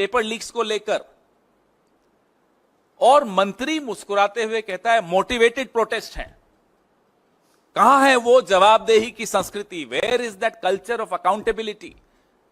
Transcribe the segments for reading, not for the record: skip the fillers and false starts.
Paper leaks को लेकर, और मंत्री मुस्कुराते हुए कहता है मोटिवेटेड प्रोटेस्ट है। कहां है वो जवाबदेही की संस्कृति? Where is that culture of accountability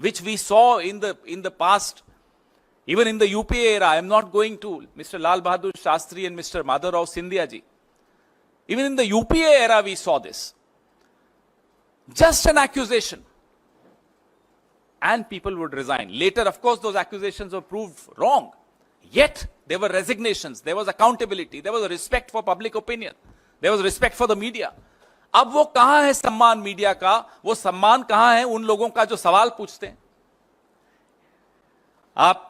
which we saw in the past, even in the UPA era? I am not going to Mr. Lal Bahadur Shastri and Mr. Madhavrao Sindhya ji. Even in the UPA era we saw this. Just an accusation, and people would resign. Later, of course, those accusations were proved wrong. Yet there were resignations, there was accountability, there was a respect for public opinion, there was respect for the media. अब वो कहां है सम्मान media का? वो सम्मान कहां है उन लोगों का जो सवाल पूछते हैं? आप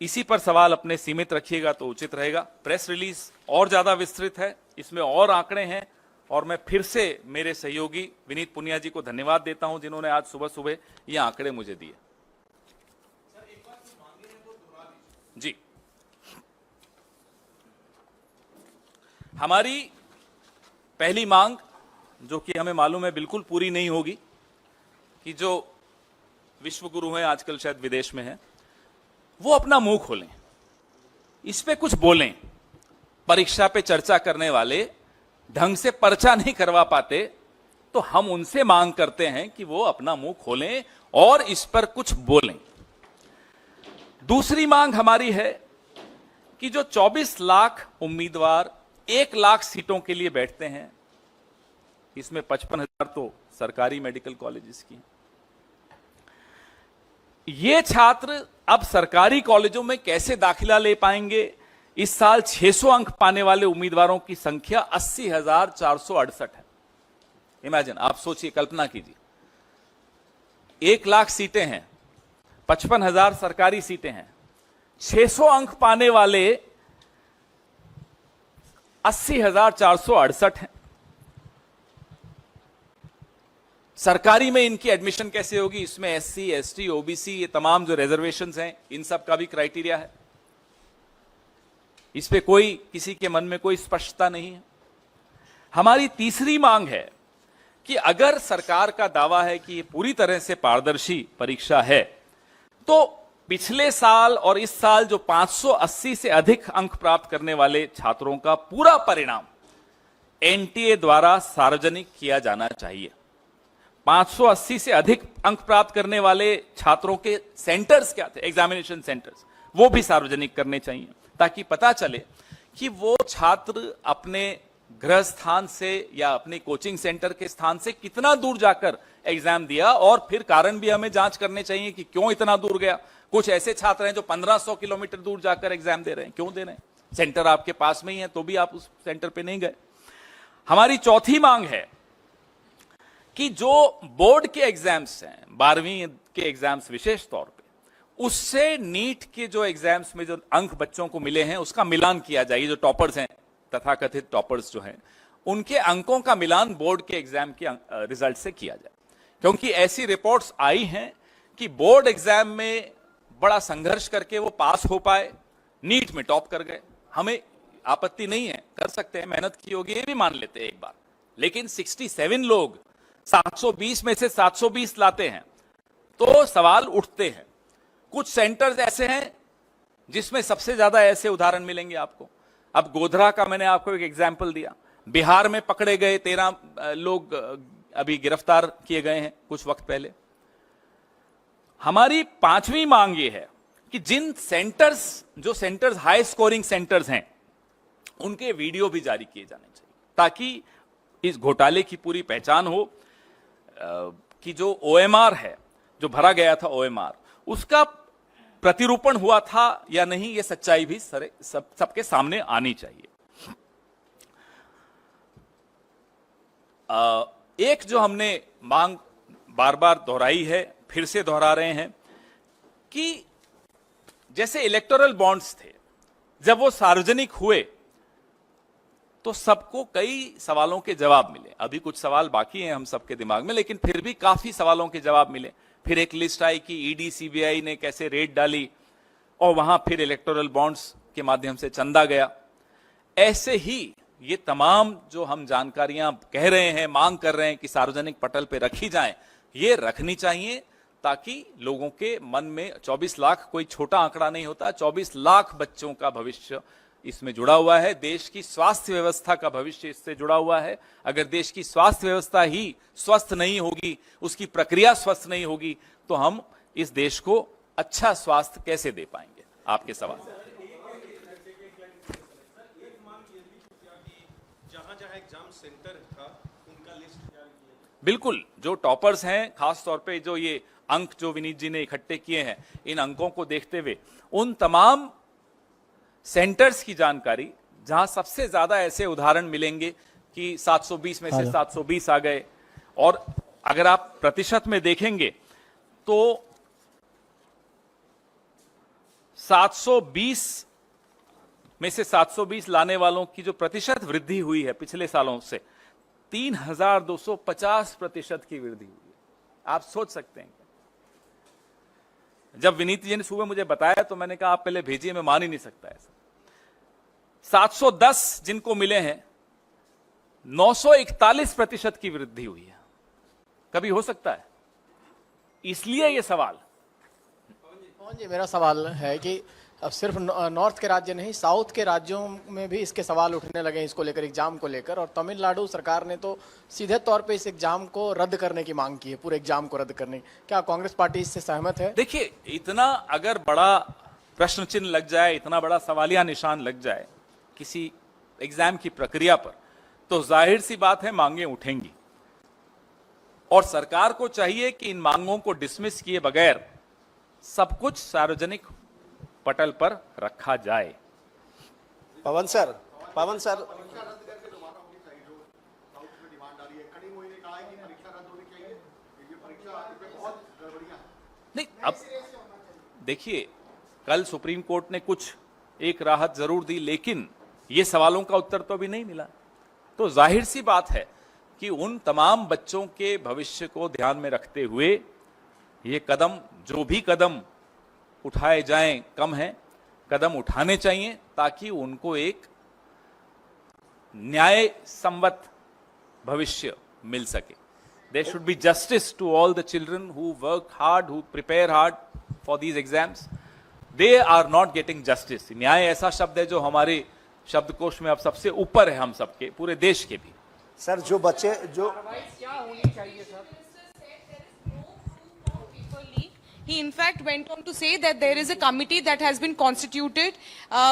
इसी पर सवाल अपने सीमित रखिएगा तो उचित रहेगा। प्रेस रिलीज और ज्यादा विस्तृत है, इसमें और आंकड़े हैं, और मैं फिर से मेरे सहयोगी विनीत पुनिया जी को धन्यवाद देता हूं जिन्होंने आज सुबह सुबह ये आंकड़े मुझे दिए। जी, हमारी पहली मांग, जो कि हमें मालूम है बिल्कुल पूरी नहीं होगी, कि जो विश्व गुरु हैं आजकल शायद विदेश में हैं, वो अपना मुंह खोलें, इस पे कुछ बोलें। परीक्षा पे चर्चा करने वाले ढंग से पर्चा नहीं करवा पाते, तो हम उनसे मांग करते हैं कि वो अपना मुंह खोलें और इस पर कुछ बोलें। दूसरी मांग हमारी है कि जो 24 लाख उम्मीदवार 1 लाख सीटों के लिए बैठते हैं, इसमें 55,000 तो सरकारी मेडिकल कॉलेजेस की, ये छात्र अब सरकारी कॉलेजों में कैसे दाखिला ले पाएंगे? इस साल 600 अंक पाने वाले उम्मीदवारों की संख्या 80,468 है। इमेजिन, आप सोचिए, कल्पना कीजिए, 1 लाख सीटें हैं, 55,000 सरकारी सीटें हैं, 600 अंक पाने वाले 80,468 हैं। सरकारी में इनकी एडमिशन कैसे होगी? इसमें एससी, एसटी, ओबीसी, ये तमाम जो रिजर्वेशंस हैं, इन सब का भी क्राइटेरिया है। इस पे कोई, किसी के मन में कोई स्पष्टता नहीं है। हमारी तीसरी मांग है कि अगर सरकार का दावा है कि ये पूरी तरह से पारदर्शी परीक्षा है, तो पिछले साल और इस साल जो 580 से अधिक अंक प्राप्त करने वाले छात्रों का पूरा परिणाम एनटीए द्वारा सार्वजनिक किया जाना चाहिए। 580 से अधिक अंक प्राप्त करने वाले छात्रों के सेंटर्स क्या थे, एग्जामिनेशन सेंटर्स, वो भी सार्वजनिक करने चाहिए, ताकि पता चले कि वो छात्र अपने गृह स्थान से या अपने कोचिंग सेंटर के स्थान से कितना दूर जाकर एग्जाम दिया, और फिर कारण भी हमें जांच करने चाहिए कि क्यों इतना दूर गया। कुछ ऐसे छात्र हैं जो 1500 किलोमीटर दूर जाकर एग्जाम दे रहे हैं, क्यों दे रहे हैं? सेंटर आपके पास में ही है तो भी आप उस सेंटर पे नहीं गए। हमारी चौथी मांग है कि जो बोर्ड के एग्जाम्स हैं, 12वीं के एग्जाम्स विशेष तौर पे, उससे नीट के जो एग्जाम्स में जो अंक बच्चों को मिले हैं उसका मिलान किया जाए। जो टॉपर्स हैं, तथाकथित टॉपर्स जो हैं, उनके अंकों का मिलान बोर्ड के एग्जाम के रिजल्ट से किया जाए। क्योंकि ऐसी रिपोर्ट्स आई हैं कि बोर्ड एग्जाम में बड़ा संघर्ष करके वो पास हो पाए, नीट में टॉप कर गए। हमें आपत्ति नहीं है, कर सकते हैं, मेहनत की होगी, ये भी मान लेते हैं एक बार, लेकिन 67 लोग 720 में से 720 लाते हैं तो सवाल उठते हैं। कुछ सेंटर्स ऐसे हैं जिसमें सबसे ज्यादा ऐसे उदाहरण मिलेंगे आपको। अब गोधरा का मैंने आपको एक एग्जाम्पल दिया, बिहार में पकड़े गए 13 लोग अभी गिरफ्तार किए गए हैं कुछ वक्त पहले। हमारी 5वीं मांग ये है कि जिन सेंटर्स, जो सेंटर्स हाई स्कोरिंग सेंटर्स हैं, उनके वीडियो भी जारी किए जाने चाहिए, ताकि इस घोटाले की पूरी पहचान हो कि जो ओएमआर है, जो भरा गया था ओएमआर, उसका प्रतिरूपण हुआ था या नहीं, ये सच्चाई भी सबके सामने आनी चाहिए। एक जो हमने मांग बार बार दोहराई है, फिर से दोहरा रहे हैं, कि जैसे इलेक्टोरल बॉन्ड्स थे, जब वो सार्वजनिक हुए तो सबको कई सवालों के जवाब मिले। अभी कुछ सवाल बाकी हैं हम सबके दिमाग में, लेकिन फिर भी काफी सवालों के जवाब मिले। फिर एक लिस्ट आई कि ईडी सीबीआई ने कैसे रेड डाली, और वहां फिर इलेक्टोरल बॉन्ड्स के माध्यम से चंदा गया। ऐसे ही ये तमाम जो हम जानकारियां कह रहे हैं, मांग कर रहे हैं कि सार्वजनिक पटल पे रखी जाएं, ये रखनी चाहिए, ताकि लोगों के मन में 24 लाख कोई छोटा आंकड़ा नहीं होता, 24 लाख बच्चों का भविष्य इसमें जुड़ा हुआ है। देश की स्वास्थ्य व्यवस्था का भविष्य इससे जुड़ा हुआ है। अगर देश की स्वास्थ्य व्यवस्था ही स्वस्थ नहीं होगी, उसकी प्रक्रिया स्वस्थ नहीं होगी, तो हम इस देश को अच्छा स्वास्थ्य कैसे दे पाएंगे? आपके सवाल। जहां एग्जाम सेंटर था उनका लिस्ट तैयार किया। बिल्कुल, जो टॉपर्स हैं, खास तौर पे जो ये अंक जो विनीत जी ने इकट्ठे किए हैं, इन अंकों को देखते हुए उन तमाम सेंटर्स की जानकारी जहां सबसे ज्यादा ऐसे उदाहरण मिलेंगे कि 720 में से 720 आ गए, और अगर आप प्रतिशत में देखेंगे तो 720 में से 720 लाने वालों की जो प्रतिशत वृद्धि हुई है पिछले सालों से, 3250% की वृद्धि हुई है। आप सोच सकते हैं। जब विनीत जी ने सुबह मुझे बताया तो मैंने कहा आप पहले भेजिए, मैं मान ही नहीं सकता ऐसा। 710 जिनको मिले हैं, 941% की वृद्धि हुई है। कभी हो सकता है? इसलिए यह सवाल। पवन जी, मेरा सवाल है कि अब सिर्फ नॉर्थ के राज्य नहीं, साउथ के राज्यों में भी इसके सवाल उठने लगे इसको लेकर, एग्जाम को लेकर, और तमिलनाडु सरकार ने तो सीधे तौर पे इस एग्जाम को रद्द करने की मांग की है, पूरे एग्जाम को रद्द करने की। क्या कांग्रेस पार्टी इससे सहमत है? देखिए, इतना अगर बड़ा प्रश्न चिन्ह लग जाए, इतना बड़ा सवालिया निशान लग जाए किसी एग्जाम की प्रक्रिया पर, तो जाहिर सी बात है मांगे उठेंगी, और सरकार को चाहिए कि इन मांगों को डिसमिस किए बगैर सब कुछ सार्वजनिक पटल पर रखा जाए। पवन सर नहीं, अब देखिए, कल सुप्रीम कोर्ट ने कुछ एक राहत जरूर दी, लेकिन ये सवालों का उत्तर तो अभी नहीं मिला। तो जाहिर सी बात है कि उन तमाम बच्चों के भविष्य को ध्यान में रखते हुए ये कदम, जो भी कदम उठाए जाएं, कम है, कदम उठाने चाहिए ताकि उनको एक न्याय संवत भविष्य मिल सके। There should be justice to all the children who work hard, who prepare hard for these exams. They are not getting justice. न्याय ऐसा शब्द है जो हमारे शब्दकोश में अब सबसे ऊपर है, हम सबके, पूरे देश के भी। सर, जो बच्चे जो क्या होनी चाहिए sir? He in fact went on to say that there is a committee that has been constituted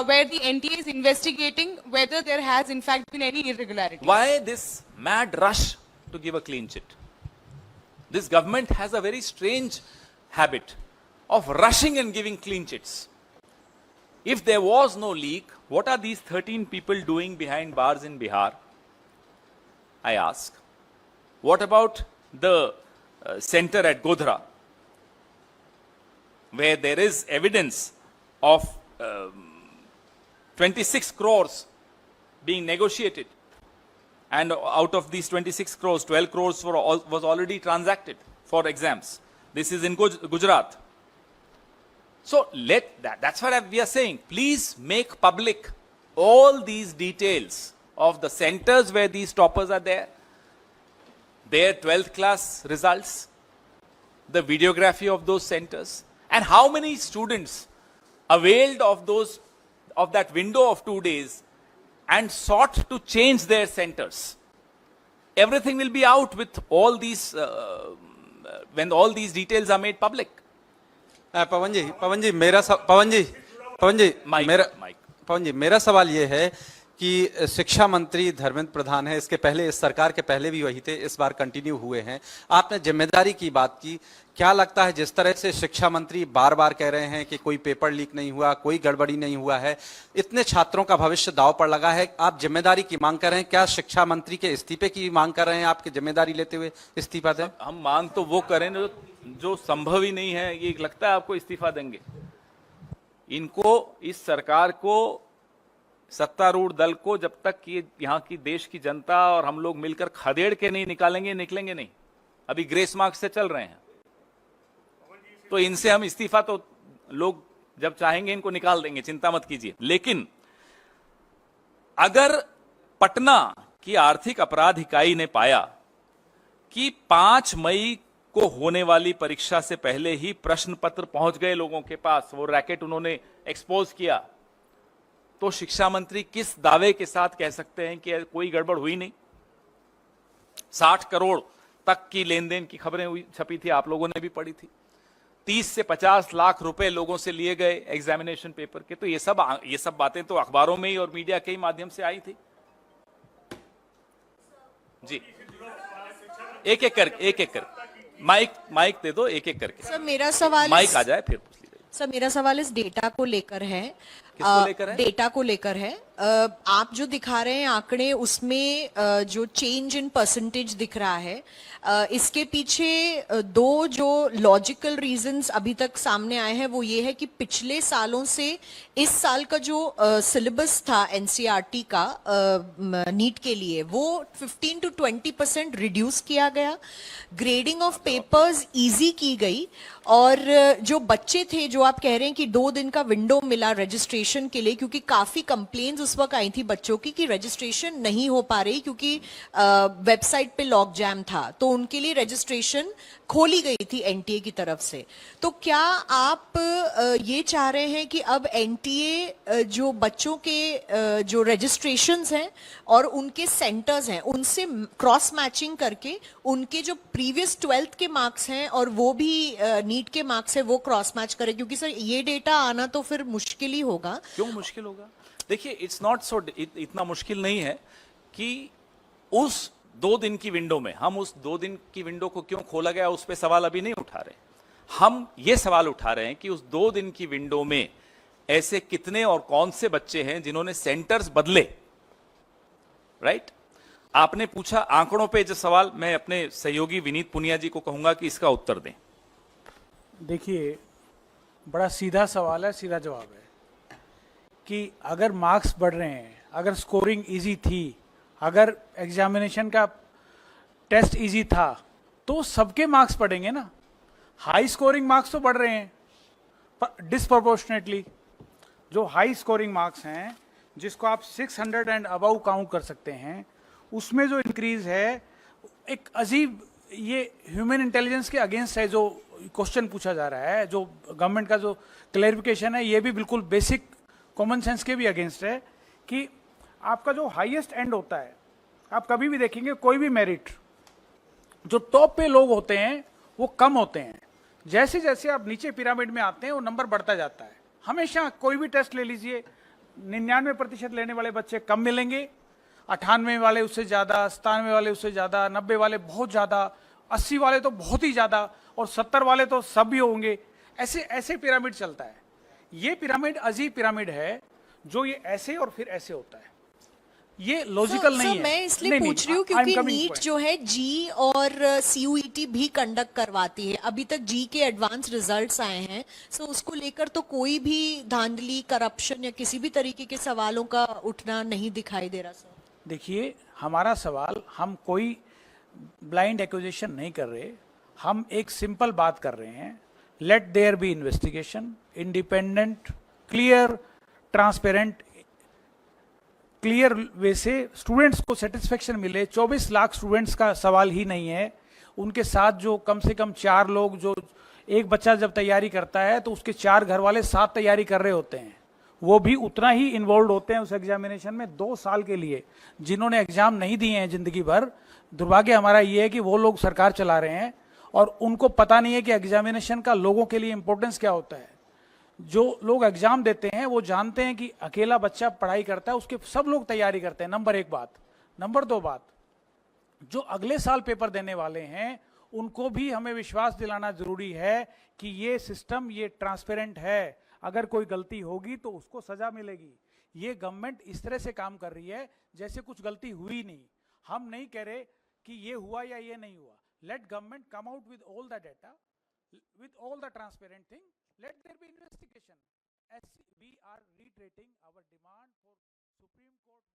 where the NTA is investigating whether there has in fact been any irregularity. Why this mad rush to give a clean chit? This government has a very strange habit of rushing and giving clean chits. If there was no leak, what are these 13 people doing behind bars in Bihar? I ask. What about the center at Godhra, where there is evidence of 26 crores being negotiated, and out of these 26 crores, 12 crores was already transacted for exams. This is in Gujarat. So that's what we are saying. Please make public all these details of the centers where these toppers are there, their 12th class results, the videography of those centers, and how many students availed of that window of 2 days and sought to change their centers. Everything will be out with all these when all these details are made public. पवन जी मेरा सवाल ये है कि शिक्षा मंत्री धर्मेंद्र प्रधान है, इसके पहले, इस सरकार के पहले भी वही थे, इस बार कंटिन्यू हुए हैं। आपने जिम्मेदारी की बात की, क्या लगता है जिस तरह से शिक्षा मंत्री बार बार कह रहे हैं कि कोई पेपर लीक नहीं हुआ, कोई गड़बड़ी नहीं हुआ है, इतने छात्रों का भविष्य दांव पर लगा है, आप जिम्मेदारी की मांग कर रहे हैं, क्या शिक्षा मंत्री के इस्तीफे की मांग कर रहे हैं? आपकी जिम्मेदारी लेते हुए इस्तीफा दें? हम मांग तो वो करें जो संभव ही नहीं है। ये लगता है आपको इस्तीफा देंगे? इनको, इस सरकार को, सत्तारूढ़ दल को, जब तक ये यहाँ की देश की जनता और हम लोग मिलकर खदेड़ के नहीं निकालेंगे, निकलेंगे नहीं। अभी ग्रेस मार्क्स से चल रहे हैं, तो इनसे हम इस्तीफा तो लोग जब चाहेंगे इनको निकाल देंगे, चिंता मत कीजिए। लेकिन अगर पटना की आर्थिक अपराध इकाई ने पाया कि 5 मई को होने वाली परीक्षा से पहले ही प्रश्न पत्र पहुंच गए लोगों के पास, वो रैकेट उन्होंने एक्सपोज किया, तो शिक्षा मंत्री किस दावे के साथ कह सकते हैं कि कोई गड़बड़ हुई नहीं? 60 करोड़ तक की लेन देन की खबरें हुई, छपी थी, आप लोगों ने भी पढ़ी थी। 30 से 50 लाख रुपए लोगों से लिए गए एग्जामिनेशन पेपर के। तो ये सब बातें तो अखबारों में ही और मीडिया के ही माध्यम से आई थी। जी, एक एक कर माइक दे दो, एक एक करके। सर मेरा सवाल माइक आ जाए फिर पूछ लीजिए। सर मेरा सवाल इस डेटा को लेकर है। किसको लेकर है? डेटा को लेकर है। आप जो दिखा रहे हैं आंकड़े, उसमें जो चेंज इन परसेंटेज दिख रहा है, इसके पीछे दो जो लॉजिकल रीजंस अभी तक सामने आए हैं वो ये है कि पिछले सालों से इस साल का जो सिलेबस था एनसीईआरटी का नीट के लिए, वो 15 to 20% रिड्यूस किया गया, ग्रेडिंग ऑफ पेपर्स इजी की गई, और जो बच्चे थे, जो आप कह रहे हैं कि 2 दिन का विंडो मिला रजिस्ट्रेशन के लिए, क्योंकि काफी कंप्लेन्स उस वक्त आई थी बच्चों की कि रजिस्ट्रेशन नहीं हो पा रही क्योंकि वेबसाइट पे लॉक जैम था, तो उनके लिए रजिस्ट्रेशन खोली गई थी एनटीए की तरफ से। तो क्या आप ये चाह रहे हैं कि अब एनटीए जो बच्चों के जो रजिस्ट्रेशंस हैं और उनके सेंटर्स हैं उनसे क्रॉस मैचिंग करके उनके जो प्रीवियस 12th के मार्क्स हैं और वो भी नीट के मार्क्स है वो क्रॉस मैच करे? क्योंकि सर ये डेटा आना तो फिर मुश्किल ही होगा। क्यों मुश्किल होगा? देखिए, इट्स नॉट सो, इतना मुश्किल नहीं है कि उस 2 दिन की विंडो में, हम उस 2 दिन की विंडो को क्यों खोला गया उस पर सवाल अभी नहीं उठा रहे। हम ये सवाल उठा रहे हैं कि उस 2 दिन की विंडो में ऐसे कितने और कौन से बच्चे हैं जिन्होंने सेंटर्स बदले। राइट? आपने पूछा आंकड़ों पे जो सवाल, मैं अपने सहयोगी विनीत पुनिया जी को कहूंगा कि इसका उत्तर दें। देखिए, बड़ा सीधा सवाल है, सीधा जवाब है कि अगर मार्क्स बढ़ रहे हैं, अगर स्कोरिंग इजी थी, अगर एग्जामिनेशन का टेस्ट इजी था, तो सबके मार्क्स बढ़ेंगे ना। हाई स्कोरिंग मार्क्स तो बढ़ रहे हैं डिस्प्रोपोर्शनेटली। जो हाई स्कोरिंग मार्क्स हैं, जिसको आप 600 एंड अबव काउंट कर सकते हैं, उसमें जो इंक्रीज है एक अजीब, ये ह्यूमन इंटेलिजेंस के अगेंस्ट है। जो क्वेश्चन पूछा जा रहा है, जो गवर्नमेंट का जो क्लैरिफिकेशन है, ये भी बिल्कुल बेसिक कॉमन सेंस के भी अगेंस्ट है कि आपका जो हाईएस्ट एंड होता है, आप कभी भी देखेंगे कोई भी मेरिट, जो टॉप पे लोग होते हैं वो कम होते हैं। जैसे जैसे आप नीचे पिरामिड में आते हैं वो नंबर बढ़ता जाता है। हमेशा कोई भी टेस्ट ले लीजिए, 99% लेने वाले बच्चे कम मिलेंगे, 98 वाले उससे ज़्यादा, 97 वाले उससे ज़्यादा, 90 वाले बहुत ज़्यादा, 80 वाले तो बहुत ही ज़्यादा, और 70 वाले तो सब भी होंगे। ऐसे ऐसे पिरामिड चलता है। ये पिरामिड अजीब पिरामिड है, जो ये ऐसे और फिर ऐसे होता है। ये लॉजिकल नहीं है। मैं इसलिए पूछ रही हूँ क्योंकि नीट जो है जी और सीयूईटी भी कंडक्ट करवाती है। अभी तक जी के एडवांस रिजल्ट्स आए हैं, सो उसको लेकर तो कोई भी धांधली, करप्शन या किसी भी तरीके के सवालों का उठना नहीं दिखाई दे रहा। सर देखिए, हमारा सवाल, हम कोई ब्लाइंड एक्यूजेशन नहीं कर रहे, हम एक सिंपल बात कर रहे हैं। Let there be investigation, independent, clear, transparent, clear way से स्टूडेंट्स को सेटिस्फेक्शन मिले। 24 लाख स्टूडेंट्स का सवाल ही नहीं है, उनके साथ जो कम से कम 4 लोग, जो एक बच्चा जब तैयारी करता है तो उसके 4 घर वाले साथ तैयारी कर रहे होते हैं, वो भी उतना ही इन्वॉल्व होते हैं उस एग्जामिनेशन में 2 साल के लिए। जिन्होंने एग्जाम नहीं दिए हैं जिंदगी भर, दुर्भाग्य हमारा ये है कि वो लोग सरकार चला रहे हैं और उनको पता नहीं है कि एग्जामिनेशन का लोगों के लिए इंपॉर्टेंस क्या होता है। जो लोग एग्जाम देते हैं वो जानते हैं कि अकेला बच्चा पढ़ाई करता है, उसके सब लोग तैयारी करते हैं। नंबर 1 बात। नंबर 2 बात, जो अगले साल पेपर देने वाले हैं उनको भी हमें विश्वास दिलाना जरूरी है कि ये सिस्टम, ये ट्रांसपेरेंट है। अगर कोई गलती होगी तो उसको सजा मिलेगी। ये गवर्नमेंट इस तरह से काम कर रही है जैसे कुछ गलती हुई नहीं। हम नहीं कह रहे कि ये हुआ या ये नहीं हुआ। Let government come out with all the data, with all the transparent thing, let there be investigation. As we are reiterating our demand for Supreme Court